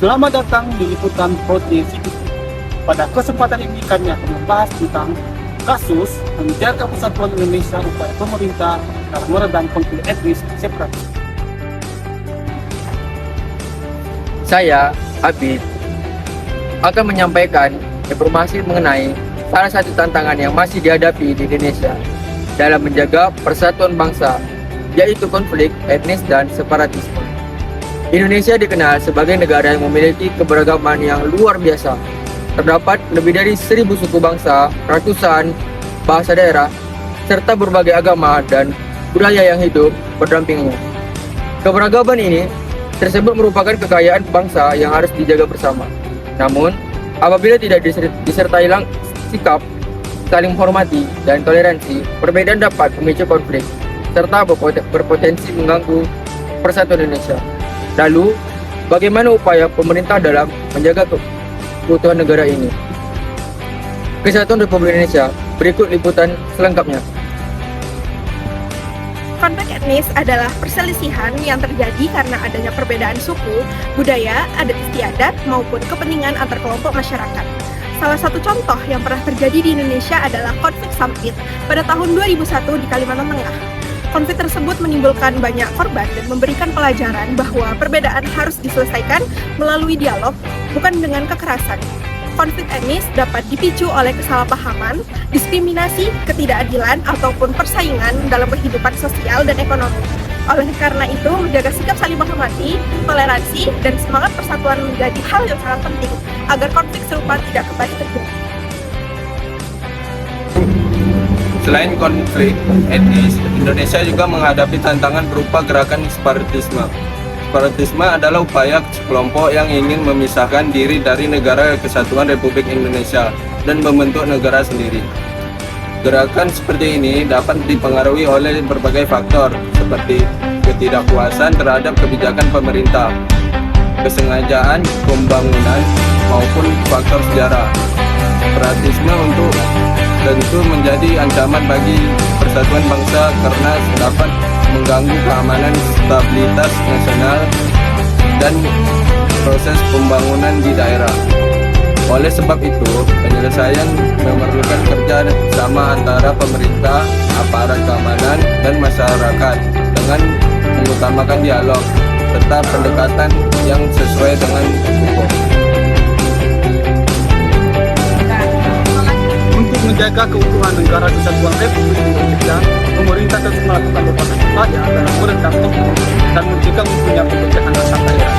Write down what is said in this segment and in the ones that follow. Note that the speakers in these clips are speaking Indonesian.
Selamat datang di liputan Protein City. Pada kesempatan ini kami akan membahas tentang kasus menjaga persatuan Indonesia upaya pemerintah dalam meredam konflik etnis separatis. Saya, Habib, akan menyampaikan informasi mengenai salah satu tantangan yang masih dihadapi di Indonesia dalam menjaga persatuan bangsa, yaitu konflik etnis dan separatisme. Indonesia dikenal sebagai negara yang memiliki keberagaman yang luar biasa. Terdapat lebih dari 1.000 suku bangsa, ratusan bahasa daerah, serta berbagai agama dan budaya yang hidup berdampingan. Keberagaman ini tersebut merupakan kekayaan bangsa yang harus dijaga bersama. Namun, apabila tidak disertai sikap saling menghormati dan toleransi, perbedaan dapat memicu konflik serta berpotensi mengganggu persatuan Indonesia. Lalu, bagaimana upaya pemerintah dalam menjaga keutuhan negara ini? Kesatuan Republik Indonesia, berikut liputan selengkapnya. Konflik etnis adalah perselisihan yang terjadi karena adanya perbedaan suku, budaya, adat istiadat, maupun kepentingan antar kelompok masyarakat. Salah satu contoh yang pernah terjadi di Indonesia adalah konflik Sampit pada tahun 2001 di Kalimantan Tengah. Konflik tersebut menimbulkan banyak korban dan memberikan pelajaran bahwa perbedaan harus diselesaikan melalui dialog, bukan dengan kekerasan. Konflik etnis dapat dipicu oleh kesalahpahaman, diskriminasi, ketidakadilan, ataupun persaingan dalam kehidupan sosial dan ekonomi. Oleh karena itu, menjaga sikap saling menghormati, toleransi, dan semangat persatuan menjadi hal yang sangat penting agar konflik serupa tidak kembali terjadi. Selain konflik etnis, Indonesia juga menghadapi tantangan berupa gerakan separatisme. Separatisme adalah upaya sekelompok yang ingin memisahkan diri dari negara kesatuan Republik Indonesia dan membentuk negara sendiri. Gerakan seperti ini dapat dipengaruhi oleh berbagai faktor seperti ketidakpuasan terhadap kebijakan pemerintah, kesengajaan pembangunan, maupun faktor sejarah. Separatisme tentu menjadi ancaman bagi persatuan bangsa karena dapat mengganggu keamanan, stabilitas nasional, dan proses pembangunan di daerah. Oleh sebab itu, penyelesaian memerlukan kerja sama antara pemerintah, aparat keamanan, dan masyarakat dengan mengutamakan dialog serta pendekatan yang sesuai dengan hukum. Untuk menjaga keutuhan negara kesatuan Republik Indonesia, pemerintah terus melakukan berbagai upaya dalam meredam konflik dan mencegah munculnya perpecahan antar daerah.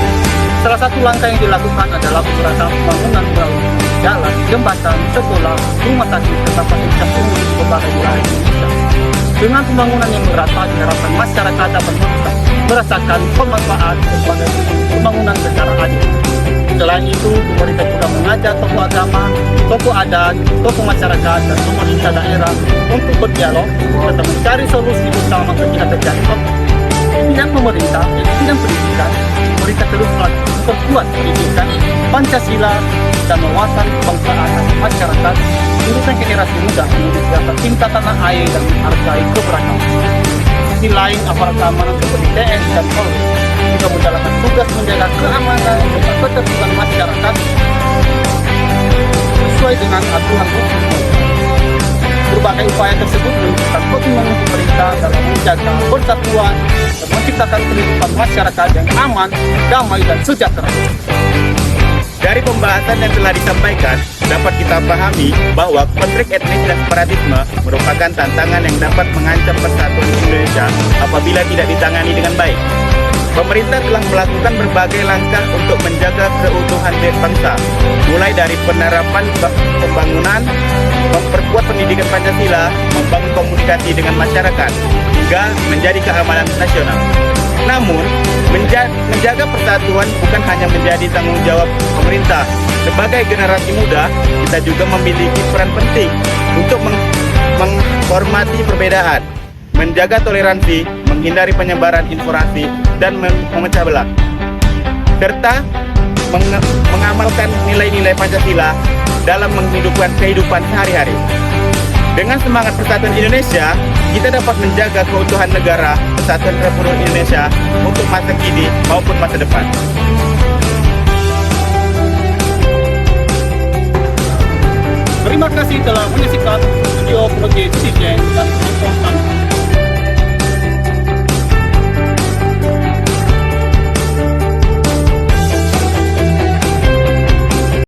Salah satu langkah yang dilakukan adalah beberapa pembangunan melalui jalan, jembatan, sekolah, rumah sakit, serta fasilitas umum di berbagai wilayah Indonesia. Dengan pembangunan yang merata, diharapkan masyarakat dapat merasakan pemanfaat berbagai pembangunan secara adil. Selain itu, pemerintah juga mengajak tokoh agama, tokoh adat, tokoh masyarakat, dan pemerintah daerah untuk berdialog serta mencari solusi bersama ketika terjadi konflik. Di bidang pemerintah, yaitu bidang pendidikan, pemerintah terus memperkuat pendidikan Pancasila dan wawasan kebangsaan dan masyarakat urusan generasi muda menjadi cinta tanah air dan menghargai keberagaman. Di lain, aparat keamanan seperti TNI dan Polri juga menjalankan tugas menjaga keamanan serta ketertiban masyarakat sesuai dengan aturan hukum. Berbagai upaya tersebut menunjukkan komitmen pemerintah dalam menjaga persatuan dan menciptakan kehidupan masyarakat yang aman, damai, dan sejahtera. Dari pembahasan yang telah disampaikan, dapat kita pahami bahwa konflik etnis dan separatisme merupakan tantangan yang dapat mengancam persatuan Indonesia apabila tidak ditangani dengan baik. Pemerintah telah melakukan berbagai langkah untuk menjaga keutuhan bangsa, mulai dari penerapan pembangunan, memperkuat pendidikan Pancasila, membangun komunikasi dengan masyarakat, hingga menjadi keamanan nasional. Namun, menjaga persatuan bukan hanya menjadi tanggung jawab pemerintah. Sebagai generasi muda, kita juga memiliki peran penting untuk menghormati perbedaan, menjaga toleransi, menghindari penyebaran informasi, dan memecah belah, serta mengamalkan nilai-nilai Pancasila dalam menghidupkan kehidupan sehari-hari. Dengan semangat persatuan Indonesia, kita dapat menjaga keutuhan negara Kesatuan Republik Indonesia untuk masa kini maupun masa depan. Terima kasih telah menyaksikan video Project Citizen dan